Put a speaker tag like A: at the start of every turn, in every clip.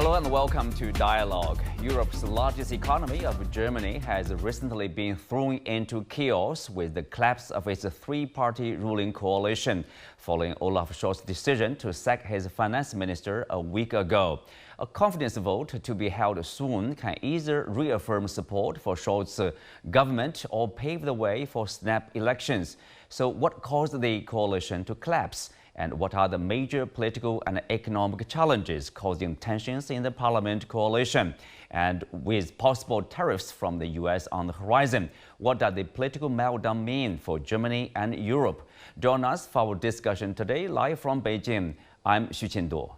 A: Hello and welcome to Dialogue. Europe's largest economy of Germany has recently been thrown into chaos with the collapse of its three-party ruling coalition, following Olaf Scholz's decision to sack his finance minister a week ago. A confidence vote to be held soon can either reaffirm support for Scholz's government or pave the way for snap elections. So what caused the coalition to collapse? And what are the major political and economic challenges causing tensions in the parliament coalition? And with possible tariffs from the US on the horizon, what does the political meltdown mean for Germany and Europe? Join us for our discussion today, live from Beijing. I'm Xu Qinduo.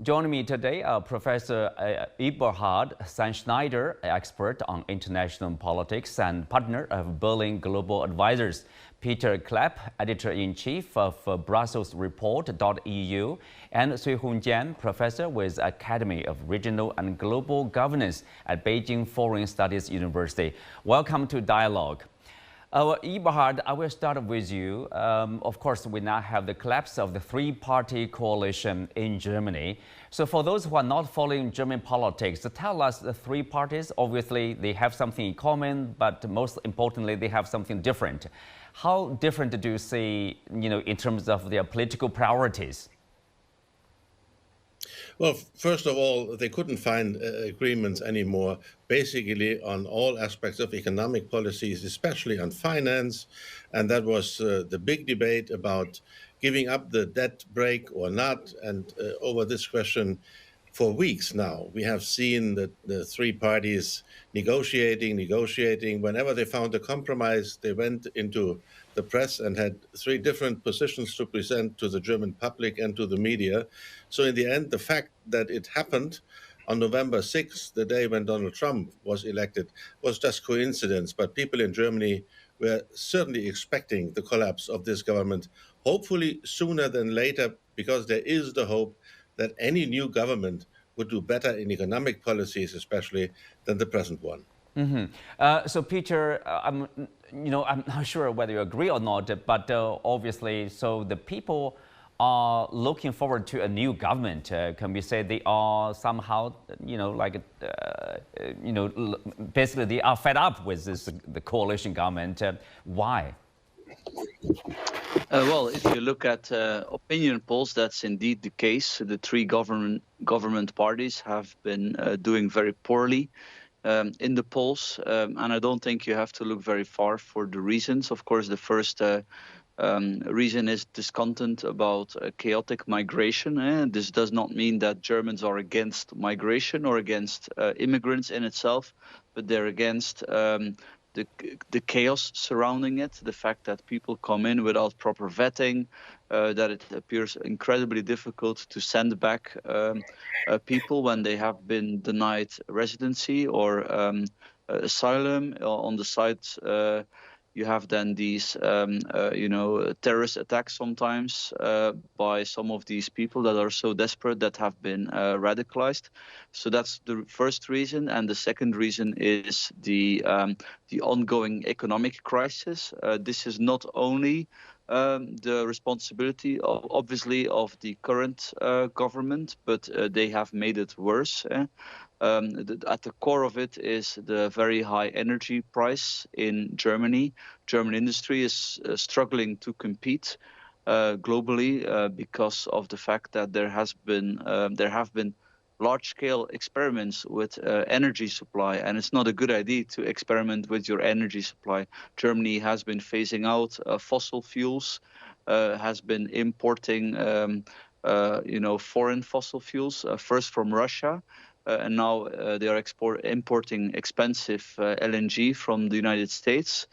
A: Joining me today are Professor Eberhard Sandschneider, expert on international politics and partner of Berlin Global Advisors, Pieter Cleppe, editor-in-chief of Brusselsreport.eu, and Cui Hongjian, professor with Academy of Regional and Global Governance at Beijing Foreign Studies University. Welcome to Dialogue. Eberhard, I will start with you. Of course, we now have the collapse of the three-party coalition in Germany. So for those who are not following German politics, tell us the three parties, obviously they have something in common, but most importantly, they have something different. How different do you see, in terms of their political priorities?
B: Well, first of all, they couldn't find agreements anymore, basically on all aspects of economic policies, especially on finance. And that was the big debate about giving up the debt brake or not. And over this question for weeks now, we have seen that the three parties negotiating. Whenever they found a compromise, they went into the press and had three different positions to present to the German public and to the media. So in the end, the fact that it happened on November 6th, the day when Donald Trump was elected, was just coincidence. But people in Germany were certainly expecting the collapse of this government, hopefully sooner than later, because there is the hope that any new government would do better in economic policies, especially, than the present one.
A: Mm-hmm. So, Peter, I'm not sure whether you agree or not, but obviously, so the people are looking forward to a new government. Can we say they are somehow, basically they are fed up with the coalition government? Why?
C: Well, if you look at opinion polls, that's indeed the case. The three government parties have been doing very poorly in the polls, and I don't think you have to look very far for the reasons. Of course, the first reason is discontent about chaotic migration. This does not mean that Germans are against migration or against immigrants in itself, but they're against the chaos surrounding it, the fact that people come in without proper vetting, that it appears incredibly difficult to send back people when they have been denied residency or asylum. On the side, you have then these, terrorist attacks sometimes by some of these people that are so desperate that have been radicalized. So that's the first reason. And the second reason is the ongoing economic crisis. This is not only the responsibility, obviously, of the current government, but they have made it worse. At the core of it is the very high energy price in Germany. German industry is struggling to compete globally because of the fact that there have been large-scale experiments with energy supply, and it's not a good idea to experiment with your energy supply. Germany has been phasing out fossil fuels, has been importing foreign fossil fuels, first from Russia. And now they are importing expensive LNG from the United States.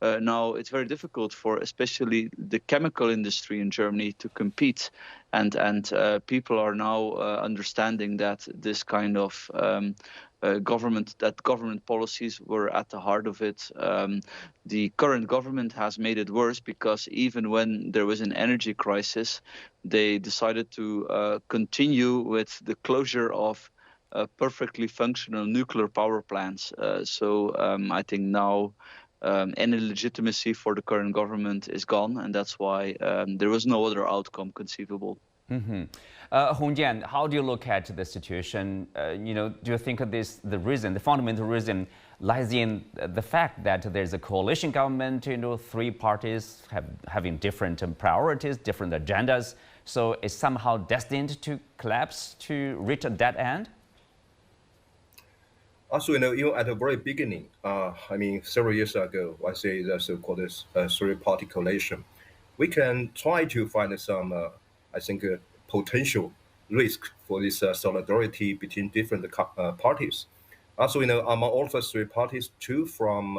C: Now it's very difficult for especially the chemical industry in Germany to compete, and people are now understanding that this kind of government policies were at the heart of it. The current government has made it worse because even when there was an energy crisis, they decided to continue with the closure of perfectly functional nuclear power plants. So I think now any legitimacy for the current government is gone, and that's why there was no other outcome conceivable.
A: Hongjian, how do you look at the situation? Do you think the fundamental reason lies in the fact that there's a coalition government, three parties having different priorities, different agendas, so it's somehow destined to collapse, to reach a dead end?
D: As we know, even at the very beginning, several years ago, I say the so-called three-party coalition, we can try to find some, potential risk for this solidarity between different parties. As we know, among all the three parties, two from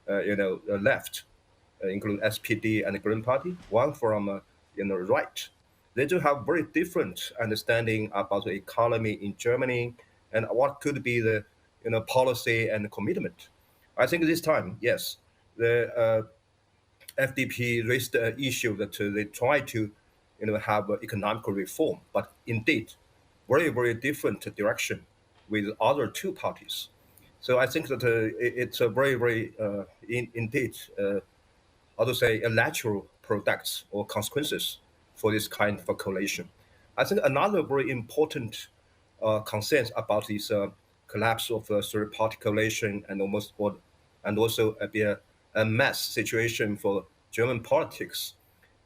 D: left, including SPD and the Green Party, one from right. They do have very different understanding about the economy in Germany and what could be the policy and commitment. I think this time, yes, the FDP raised the issue that they try to have economic reform, but indeed, very, very different direction with other two parties. So I think that it's a very, very, indeed, how to say, a natural products or consequences for this kind of a coalition. I think another very important concern about this collapse of the three-party coalition and also a mess situation for German politics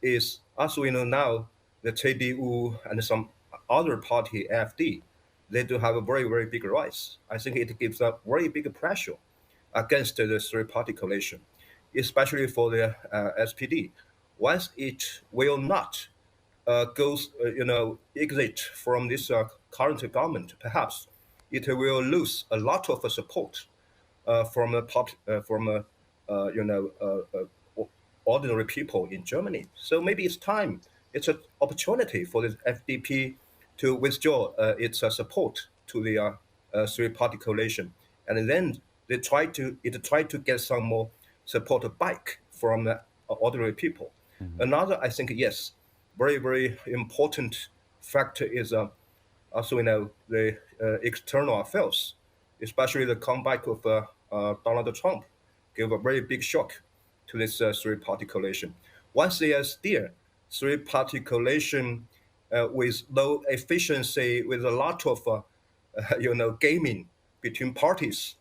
D: is, as we know now, the CDU and some other party, AfD, they do have a very, very big rise. I think it gives a very big pressure against the three-party coalition, especially for the SPD. Once it will not exit from this current government, perhaps it will lose a lot of support from ordinary people in Germany. So maybe it's time. It's an opportunity for the FDP to withdraw its support to the three-party coalition, and then it tried to get some more support back from the ordinary people. Mm-hmm. Another, I think, yes, very, very important factor is, as we know, the external affairs, especially the comeback of Donald Trump, gave a very big shock to this three-party coalition. Once they are still three-party coalition with low efficiency, with a lot of gaming between parties,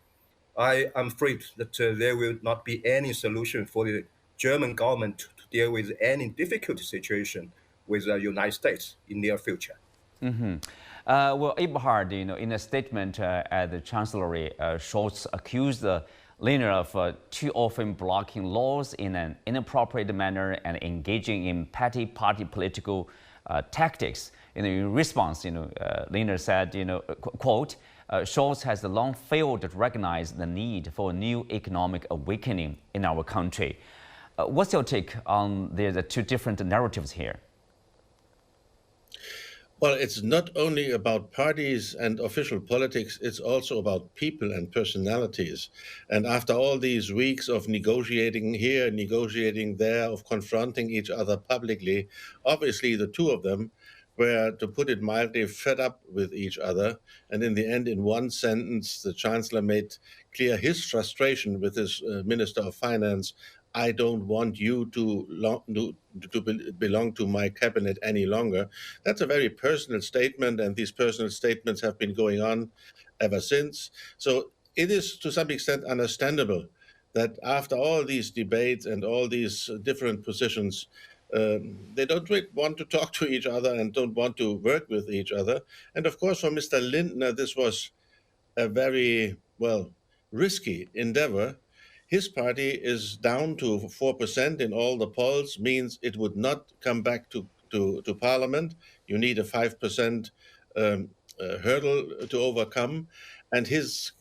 D: I am afraid that there will not be any solution for the German government to deal with any difficult situation with the United States in the near future.
A: Mm-hmm. Well, Eberhard, in a statement at the Chancellery, Scholz accused Lindner of too often blocking laws in an inappropriate manner and engaging in petty party political tactics. In response, Lindner said, quote, Scholz has long failed to recognize the need for a new economic awakening in our country. What's your take on the two different narratives here?
B: Well, it's not only about parties and official politics, it's also about people and personalities. And after all these weeks of negotiating here, negotiating there, of confronting each other publicly, obviously the two of them were, to put it mildly, fed up with each other. And in the end, in one sentence, the Chancellor made clear his frustration with his Minister of Finance. I don't want you to belong to my cabinet any longer. That's a very personal statement, and these personal statements have been going on ever since. So it is to some extent understandable that after all these debates and all these different positions, they don't want to talk to each other and don't want to work with each other. And of course, for Mr. Lindner, this was a very, risky endeavor. His party is down to 4% in all the polls, means it would not come back to parliament. You need a 5% hurdle to overcome. And his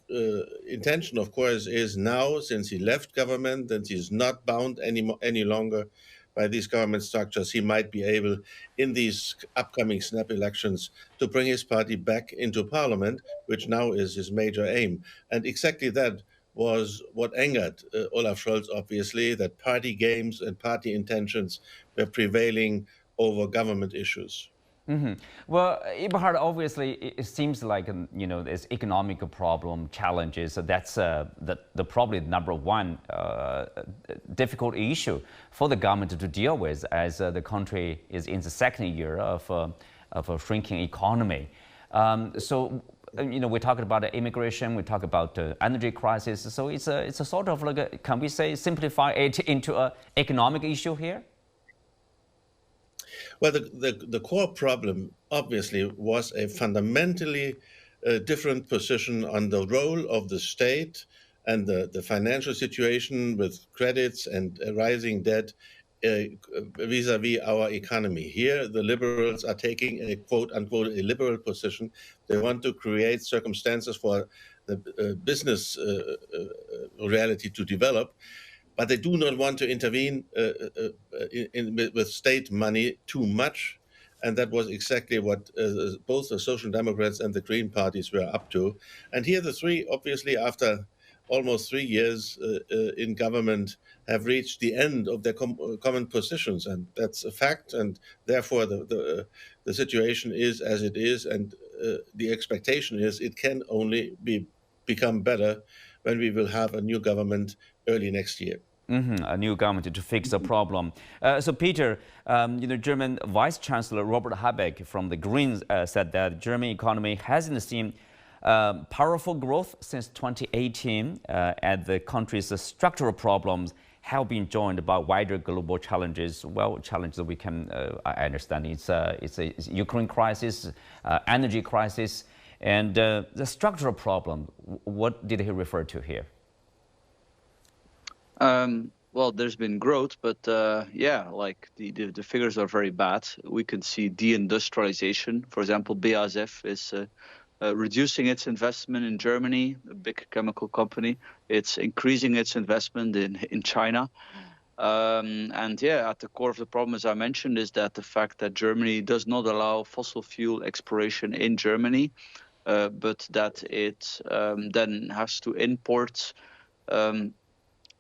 B: intention, of course, is now, since he left government, that he's not bound any longer by these government structures, he might be able, in these upcoming snap elections, to bring his party back into parliament, which now is his major aim. And exactly that was what angered Olaf Scholz, obviously, that party games and party intentions were prevailing over government issues.
A: Well, Eberhard, obviously, it seems like there's economic problem challenges. So that's the probably number one difficult issue for the government to deal with, as the country is in the second year of a shrinking economy. We're talking about immigration, we talk about the energy crisis. So it's a sort of like can we say simplify it into an economic issue here?
B: Well, the core problem, obviously, was a fundamentally different position on the role of the state and the financial situation with credits and rising debt vis-a-vis our economy. Here, the liberals are taking a quote-unquote a liberal position. They want to create circumstances for the business reality to develop, but they do not want to intervene with state money too much. And that was exactly what both the Social Democrats and the Green parties were up to. And here the three, obviously, after almost 3 years in government, have reached the end of their common positions. And that's a fact. And therefore, the situation is as it is. And the expectation is it can only become better when we will have a new government early next year.
A: A new government to fix the problem. So, Peter, German Vice Chancellor Robert Habeck from the Greens said that German economy hasn't seen powerful growth since 2018, and the country's structural problems have been joined by wider global challenges. Well, challenges we can, I understand, it's Ukraine crisis, energy crisis, and the structural problem. What did he refer to here?
C: Well, there's been growth, but like the figures are very bad. We can see deindustrialization. For example, BASF is reducing its investment in Germany, a big chemical company. It's increasing its investment in China. At the core of the problem, as I mentioned, is that the fact that Germany does not allow fossil fuel exploration in Germany, but that it then has to import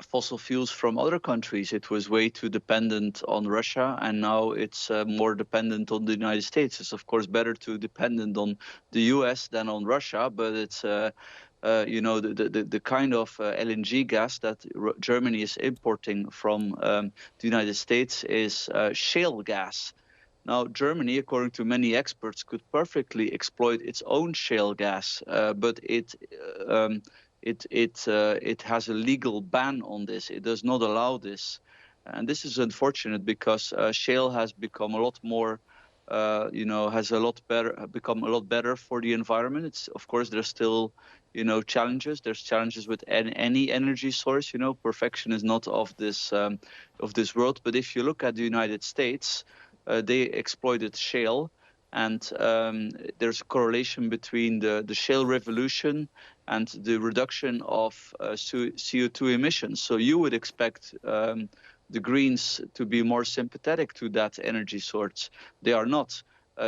C: fossil fuels from other countries. It was way too dependent on Russia, and now it's more dependent on the United States. It's of course better to dependent on the US than on Russia, but it's the kind of LNG gas that Germany is importing from the United States is shale gas. Now, Germany, according to many experts, could perfectly exploit its own shale gas, but it has a legal ban on this. It does not allow this. And this is unfortunate because shale has become a lot more, become a lot better for the environment. It's, of course, there's still, challenges. There's challenges with any energy source. Perfection is not of this world. But if you look at the United States, they exploited shale. And there's a correlation between the shale revolution and the reduction of CO2 emissions. So you would expect the Greens to be more sympathetic to that energy source. They are not.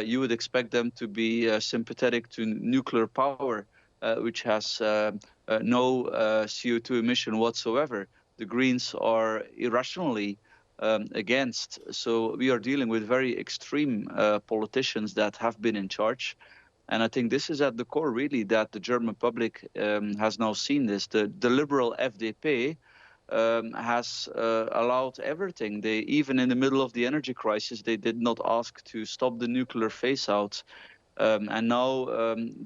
C: You would expect them to be sympathetic to nuclear power, which has no CO2 emission whatsoever. The Greens are irrationally against. So we are dealing with very extreme politicians that have been in charge. And I think this is at the core, really, that the German public has now seen this. The liberal FDP has allowed everything. They, even in the middle of the energy crisis, they did not ask to stop the nuclear phase-out. And now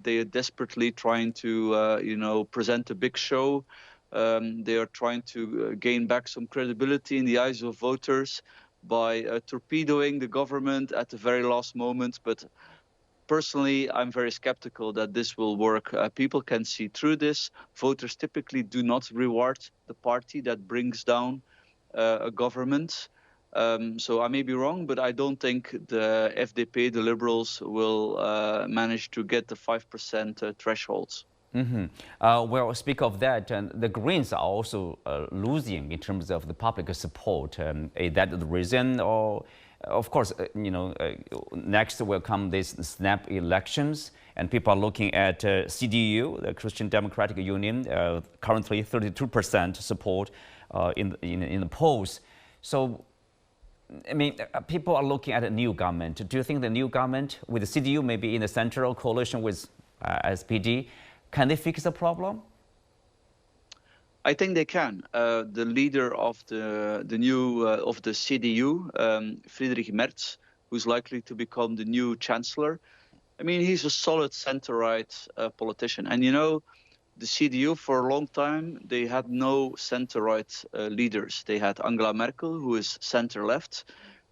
C: they are desperately trying to, present a big show. They are trying to gain back some credibility in the eyes of voters by torpedoing the government at the very last moment. But personally, I'm very skeptical that this will work. People can see through this. Voters typically do not reward the party that brings down a government. So I may be wrong, but I don't think the FDP, the Liberals, will manage to get the 5% thresholds.
A: Well, speak of that, the Greens are also losing in terms of the public support. Is that the reason? Or, of course, next will come these snap elections, and people are looking at CDU, the Christian Democratic Union, currently 32% support in the polls. So I mean, people are looking at a new government. Do you think the new government, with the CDU maybe in the central coalition with SPD, can they fix the problem?
C: I think they can. The leader of the new of the CDU, Friedrich Merz, who's likely to become the new chancellor. I mean, he's a solid center-right politician, and the CDU for a long time they had no center-right leaders. They had Angela Merkel, who is center-left,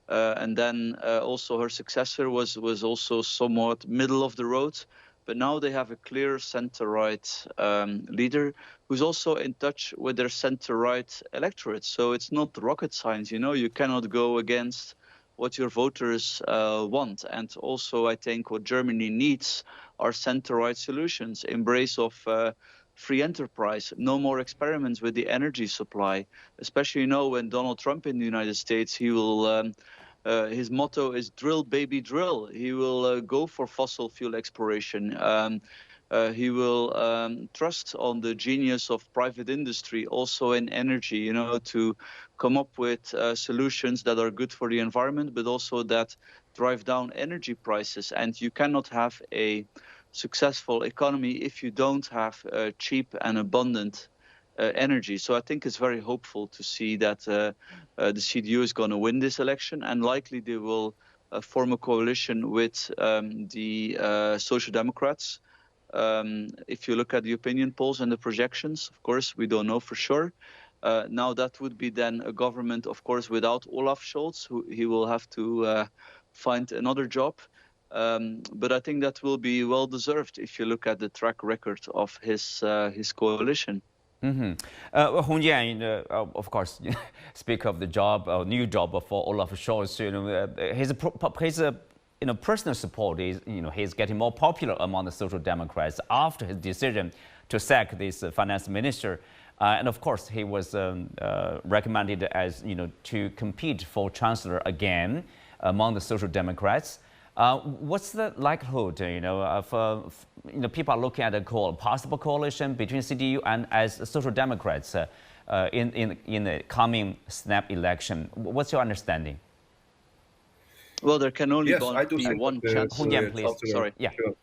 C: and then also her successor was also somewhat middle of the road. But now they have a clear center-right leader who's also in touch with their center-right electorate. So it's not rocket science, you cannot go against what your voters want. And also, I think what Germany needs are center-right solutions, embrace of free enterprise, no more experiments with the energy supply, especially, when Donald Trump in the United States, he will... his motto is drill, baby, drill. He will go for fossil fuel exploration. He will trust on the genius of private industry, also in energy, to come up with solutions that are good for the environment, but also that drive down energy prices. And you cannot have a successful economy if you don't have cheap and abundant energy. So I think it's very hopeful to see that the CDU is going to win this election, and likely they will form a coalition with the Social Democrats. If you look at the opinion polls and the projections, of course, we don't know for sure. Now that would be then a government, of course, without Olaf Scholz, who he will have to find another job. But I think that will be well deserved if you look at the track record of his coalition.
A: Mm-hmm. Hongjian, of course, speak of the job, new job for Olaf Scholz. His personal support is, he's getting more popular among the Social Democrats after his decision to sack this finance minister, and of course he was recommended as to compete for chancellor again among the Social Democrats. What's the likelihood, of people are looking at a possible coalition between CDU and as Social Democrats in the coming snap election? What's your understanding?
C: Well, there can only be one chance.
A: Hongjian, please. Sorry. Yeah.
D: Sure.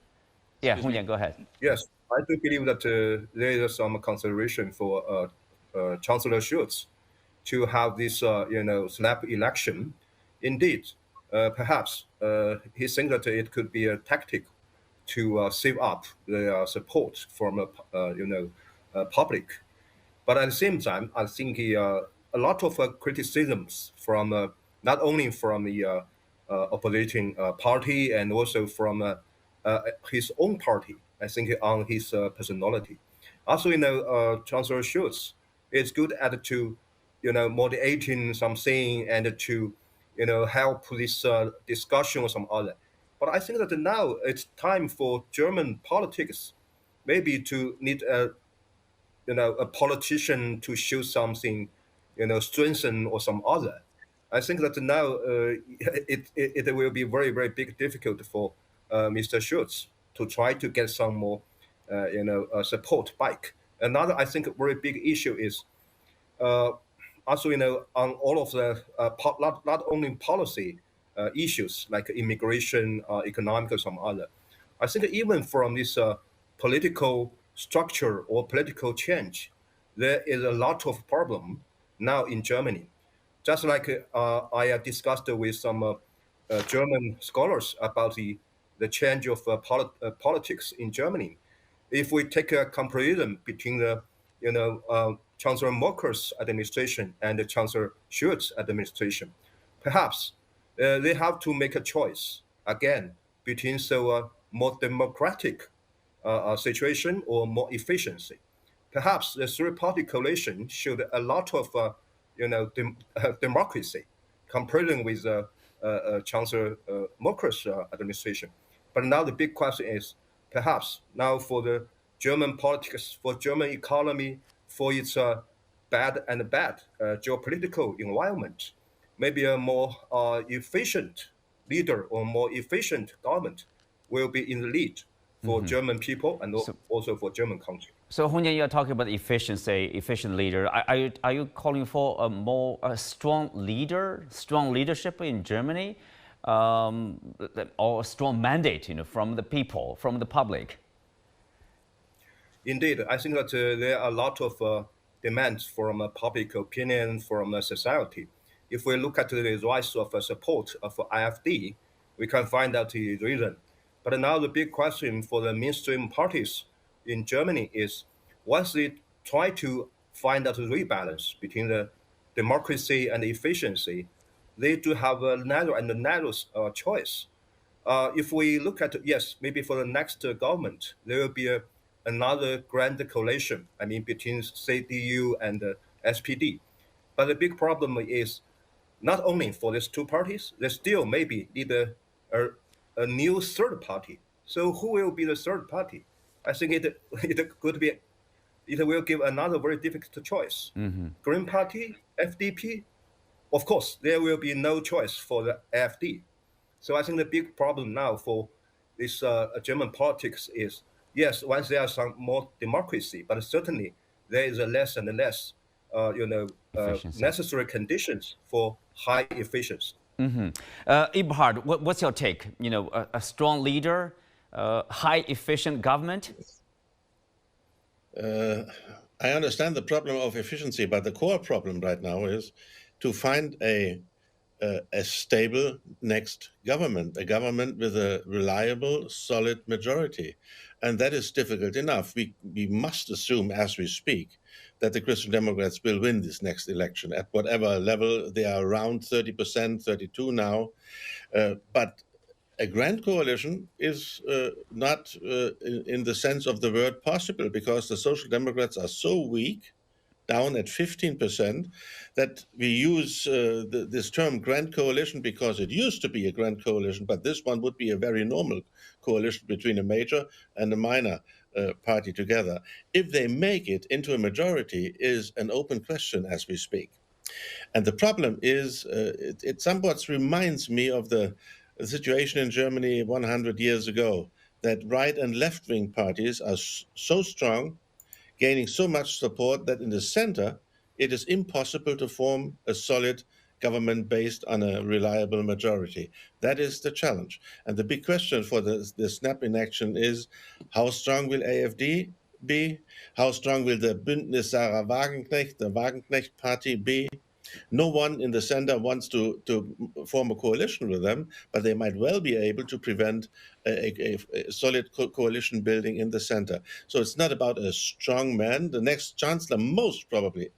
A: Yeah, Hongjian, go ahead.
D: Yes, I do believe that there is some consideration for Chancellor Scholz to have this, snap election. Indeed, perhaps he thinks that it could be a tactic to save up the support from public. But at the same time, I think a lot of criticisms from not only from the opposition party and also from his own party, I think, on his personality. Also, Chancellor Scholz is good at to, moderating something and to, help this discussion or some other. But I think that now it's time for German politics, maybe to need a politician to show something, strengthen or some other. I think that now it will be very, very big difficult for Mr. Scholz to try to get some more, support back. Another, I think, very big issue is also, on all of the not only policy issues like immigration, economic, or some other. I think even from this political structure or political change, there is a lot of problem now in Germany. Just like I discussed with some German scholars about the change of politics in Germany. If we take a comparison between the Chancellor Merkel's administration and the Chancellor Scholz's administration, perhaps they have to make a choice again between more democratic situation or more efficiency. Perhaps the three-party coalition showed a lot of democracy comparing with Chancellor Merkel's administration. But now the big question is, perhaps now for the German politics, for German economy, for its bad geopolitical environment, maybe a more efficient leader or more efficient government will be in the lead for German people and also for German country.
A: So, Hongjian, you are talking about efficiency, efficient leader. Are you calling for a strong leadership in Germany, or a strong mandate, from the people, from the public?
D: Indeed, I think that there are a lot of demands from public opinion, from society. If we look at the rise of support of IFD, we can find out the reason. But now the big question for the mainstream parties in Germany is, once they try to find out the rebalance between the democracy and efficiency, they do have a narrow and a narrow choice. If we look at, yes, maybe for the next government, there will be another grand coalition, I mean, between CDU and SPD. But the big problem is not only for these two parties, they still maybe need a new third party. So who will be the third party? I think it could be, it will give another very difficult choice. Green Party, FDP, of course, there will be no choice for the AfD. So I think the big problem now for this German politics is, yes, once there are some more democracy, but certainly there is a less and less, necessary conditions for high efficiency.
A: Eberhard, what's your take? A strong leader, high efficient government?
B: I understand the problem of efficiency, but the core problem right now is to find a stable next government, a government with a reliable, solid majority. And that is difficult enough. We must assume, as we speak, that the Christian Democrats will win this next election at whatever level. They are around 30%, 32 now. But a grand coalition is not in the sense of the word possible, because the Social Democrats are so weak, down at 15%, that we use this term grand coalition because it used to be a grand coalition, but this one would be a very normal coalition between a major and a minor party together. If they make it into a majority is an open question as we speak. And the problem is, it somewhat reminds me of the situation in Germany 100 years ago, that right and left-wing parties are so strong, gaining so much support, that in the center, it is impossible to form a solid government based on a reliable majority. That is the challenge. And the big question for the snap in action is, how strong will AfD be? How strong will the Bündnis Sarah Wagenknecht, the Wagenknecht party, be? No one in the center wants to form a coalition with them, but they might well be able to prevent a solid coalition building in the center. So it's not about a strong man. The next chancellor most probably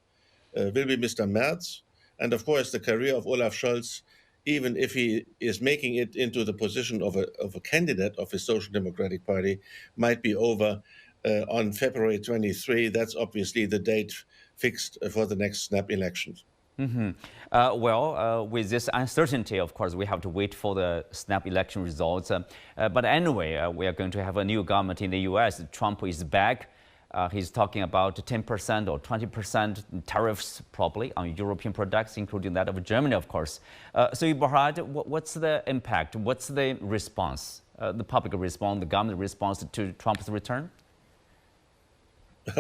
B: will be Mr. Merz. And of course, the career of Olaf Scholz, even if he is making it into the position of a candidate of his Social Democratic Party, might be over on February 23. That's obviously the date fixed for the next snap elections.
A: With this uncertainty, of course, we have to wait for the snap election results. But anyway, we are going to have a new government in the US. Trump is back. He's talking about 10% or 20% tariffs probably on European products, including that of Germany, of course. So, Eberhard, what's the impact? What's the response, the public response, the government response to Trump's return?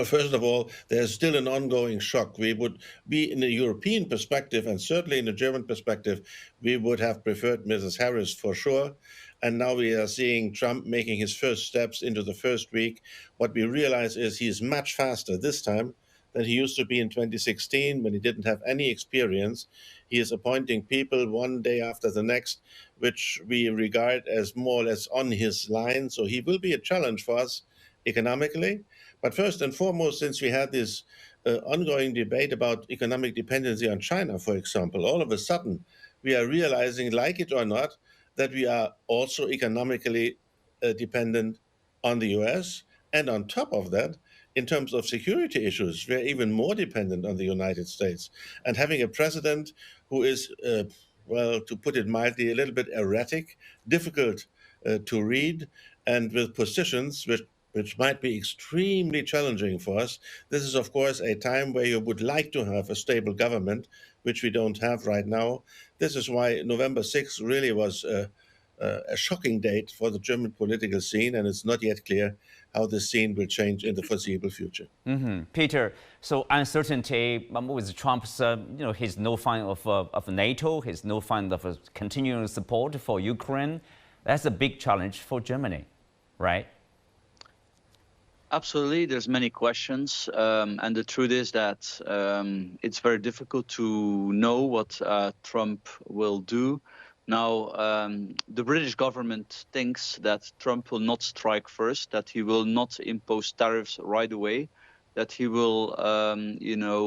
B: First of all, there's still an ongoing shock. We would be, in a European perspective, and certainly in a German perspective, we would have preferred Mrs. Harris for sure. And now we are seeing Trump making his first steps into the first week. What we realize is he is much faster this time than he used to be in 2016, when he didn't have any experience. He is appointing people one day after the next, which we regard as more or less on his line. So he will be a challenge for us economically. But first and foremost, since we had this ongoing debate about economic dependency on China, for example, all of a sudden we are realizing, like it or not, that we are also economically dependent on the US. And on top of that, in terms of security issues, we're even more dependent on the United States. And having a president who is, to put it mildly, a little bit erratic, difficult to read, and with positions which might be extremely challenging for us. This is, of course, a time where you would like to have a stable government, which we don't have right now. This is why November 6th really was a shocking date for the German political scene, and it's not yet clear how the scene will change in the foreseeable future.
A: Peter, so uncertainty with Trump's, his no fund of NATO, his no fund of continuing support for Ukraine, that's a big challenge for Germany, right?
C: Absolutely, there's many questions, and the truth is that it's very difficult to know what Trump will do. Now, the British government thinks that Trump will not strike first, that he will not impose tariffs right away, that he will,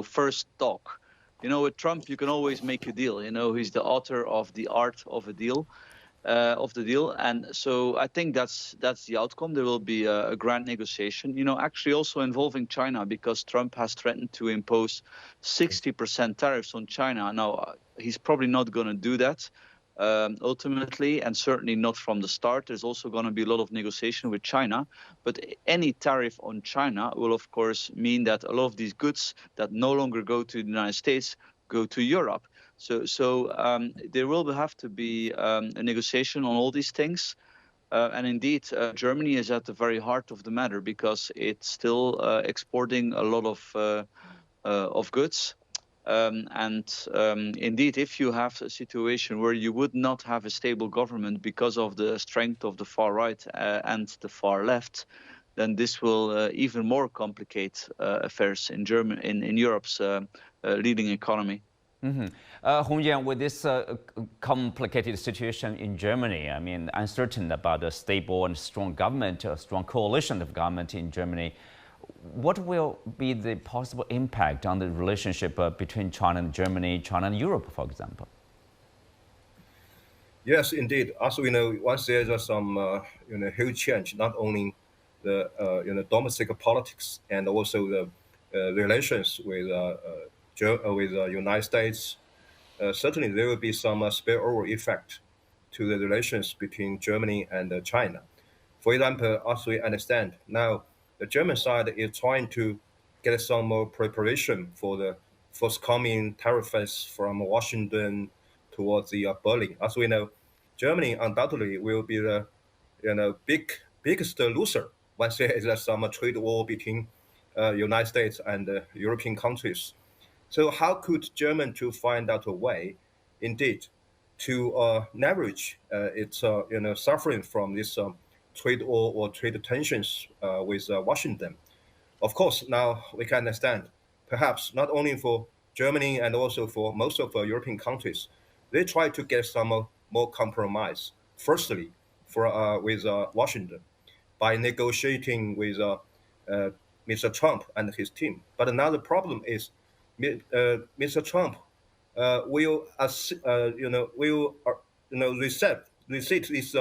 C: first talk. With Trump, you can always make a deal. He's the author of The Art of a Deal. And so I think that's the outcome. There will be a grand negotiation, actually also involving China, because Trump has threatened to impose 60% tariffs on China. Now, he's probably not going to do that ultimately, and certainly not from the start. There's also going to be a lot of negotiation with China, but any tariff on China will, of course, mean that a lot of these goods that no longer go to the United States go to Europe. So there will have to be a negotiation on all these things. And indeed, Germany is at the very heart of the matter because it's still exporting a lot of goods. Indeed, if you have a situation where you would not have a stable government because of the strength of the far right and the far left, then this will even more complicate affairs in Europe's leading economy.
A: Hongjian, with this complicated situation in Germany, uncertain about a stable and strong government, a strong coalition of government in Germany, what will be the possible impact on the relationship between China and Germany, China and Europe, for example?
D: Yes, indeed. As we know, once there's some huge change, not only the domestic politics and also the relations with the United States, certainly there will be some spillover effect to the relations between Germany and China. For example, as we understand now, the German side is trying to get some more preparation for the forthcoming tariffs from Washington towards the Berlin. As we know, Germany undoubtedly will be the biggest loser once there is some trade war between United States and European countries. So how could Germany to find out a way, indeed, to leverage its suffering from this trade war or trade tensions with Washington? Of course, now we can understand, perhaps not only for Germany and also for most of the European countries, they try to get some more compromise. Firstly, with Washington, by negotiating with Mr. Trump and his team. But another problem is, Mr. Trump will receive this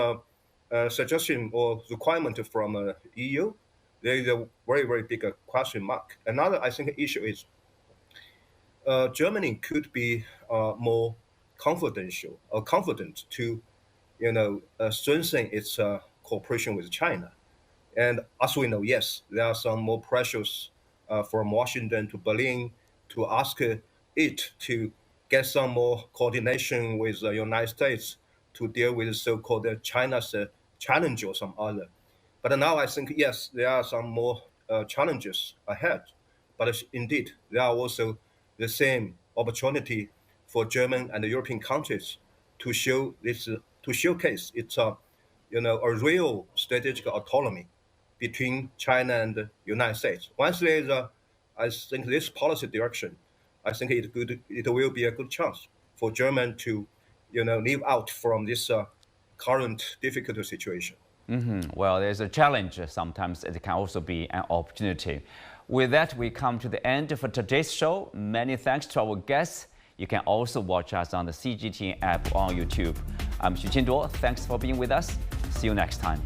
D: suggestion or requirement from EU. There is a very, very big question mark. Another, I think, issue is Germany could be more confident to, strengthen its cooperation with China. And as we know, yes, there are some more pressures from Washington to Berlin to ask it to get some more coordination with the United States to deal with so-called China's challenge or some other. But now I think, yes, there are some more challenges ahead. But indeed, there are also the same opportunity for German and European countries to showcase its a real strategic autonomy between China and the United States. Once there is I think this policy direction, I think it will be a good chance for Germany to, live out from this current difficult situation.
A: Well, there's a challenge. Sometimes it can also be an opportunity. With that, we come to the end of today's show. Many thanks to our guests. You can also watch us on the CGTN app on YouTube. I'm Xu Qinduo. Thanks for being with us. See you next time.